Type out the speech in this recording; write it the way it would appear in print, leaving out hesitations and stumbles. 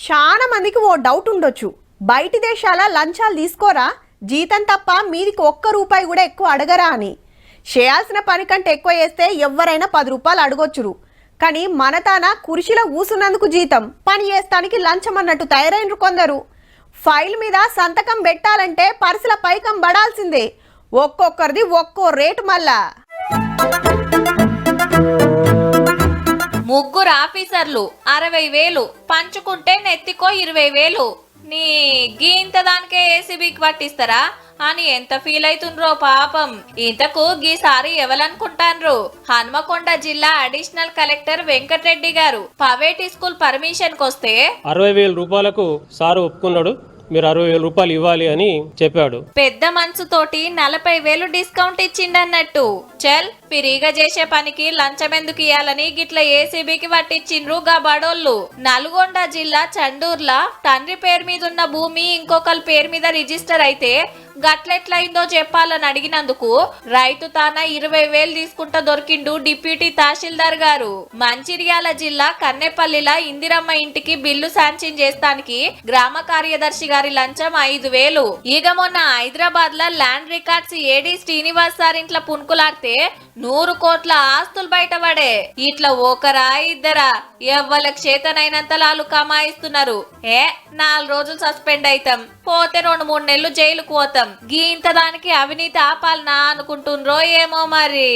చాలా మందికి ఓ డౌట్ ఉండొచ్చు, బయటి దేశాల లంచాలు తీసుకోరా, జీతం తప్ప మీదికి ఒక్క రూపాయి కూడా ఎక్కువ అడగరా అని. చేయాల్సిన పని కంటే ఎక్కువ చేస్తే ఎవరైనా 10 రూపాయలు అడగొచ్చురు. కానీ మన తాన కుర్చీలో కూసున్నందుకు జీతం, పని చేస్తానికి లంచం అన్నట్టు తయారైనరు కొందరు. ఫైల్ మీద సంతకం పెట్టాలంటే పర్సుల పైకం పడాల్సిందే. ఒక్కొక్కరిది ఒక్కో రేటు మళ్ళా. ముగ్గురు ఆఫీసర్లు 60,000 పంచుకుంటే నెత్తికో 20,000. నీ గీంత దానికే ఏసీబీకి పట్టిస్తారా అని ఎంత ఫీల్ అవుతుండ్రో పాపం. ఇంతకు గీసారి ఎవరనుకుంటాన్రు? హన్మకొండ జిల్లా అడిషనల్ కలెక్టర్ వెంకటరెడ్డి గారు ప్రైవేట్ స్కూల్ పర్మిషన్ కొస్తే 60,000 రూపాయలకు సారు ఒప్పుకున్నాడు. మీరు 60,000 రూపాయలు ఇవ్వాలి అని చెప్పాడు. పెద్ద మనసుతోటి 40,000 డిస్కౌంట్ ఇచ్చిండన్నట్టు. చల్, ఫ్రీగా చేసే పనికి లంచం ఎందుకు ఇయ్యాలని గిట్ల ఏసీబీకి పట్టించిండ్రు గా బడోళ్ళు. నల్గొండ జిల్లా చండూర్లా తండ్రి పేరు మీద ఉన్న భూమి ఇంకొకరి పేరు మీద రిజిస్టర్ అయితే గట్లెట్లయిందో చెప్పాలని అడిగినందుకు రైతు తాన 20,000 తీసుకుంటా దొరికిండు డిప్యూటీ తహసీల్దార్ గారు. మంచిర్యాల జిల్లా కన్నెపల్లిలా ఇందిరమ్మ ఇంటికి బిల్లు శాంక్షన్ చేస్తానికి గ్రామ కార్యదర్శి గారి లంచం 5,000. ఇక మొన్న హైదరాబాద్ లో land records AD Srinivas sir ఇంట్లో పుణుకులాడితే 100 కోట్ల ఆస్తులు బయటపడే. ఇట్లా ఒకరా ఇద్దరా ఎవ్వలకు చేతనైనంత లాలు కమాయిస్తున్నారు. 4 రోజులు సస్పెండ్ అయితాం, పోతే 2-3 నెలలు జైలుకు పోతాం. గీంత దానికి అవినీతి ఆపాలనా అనుకుంటుండ్రో ఏమో మరి.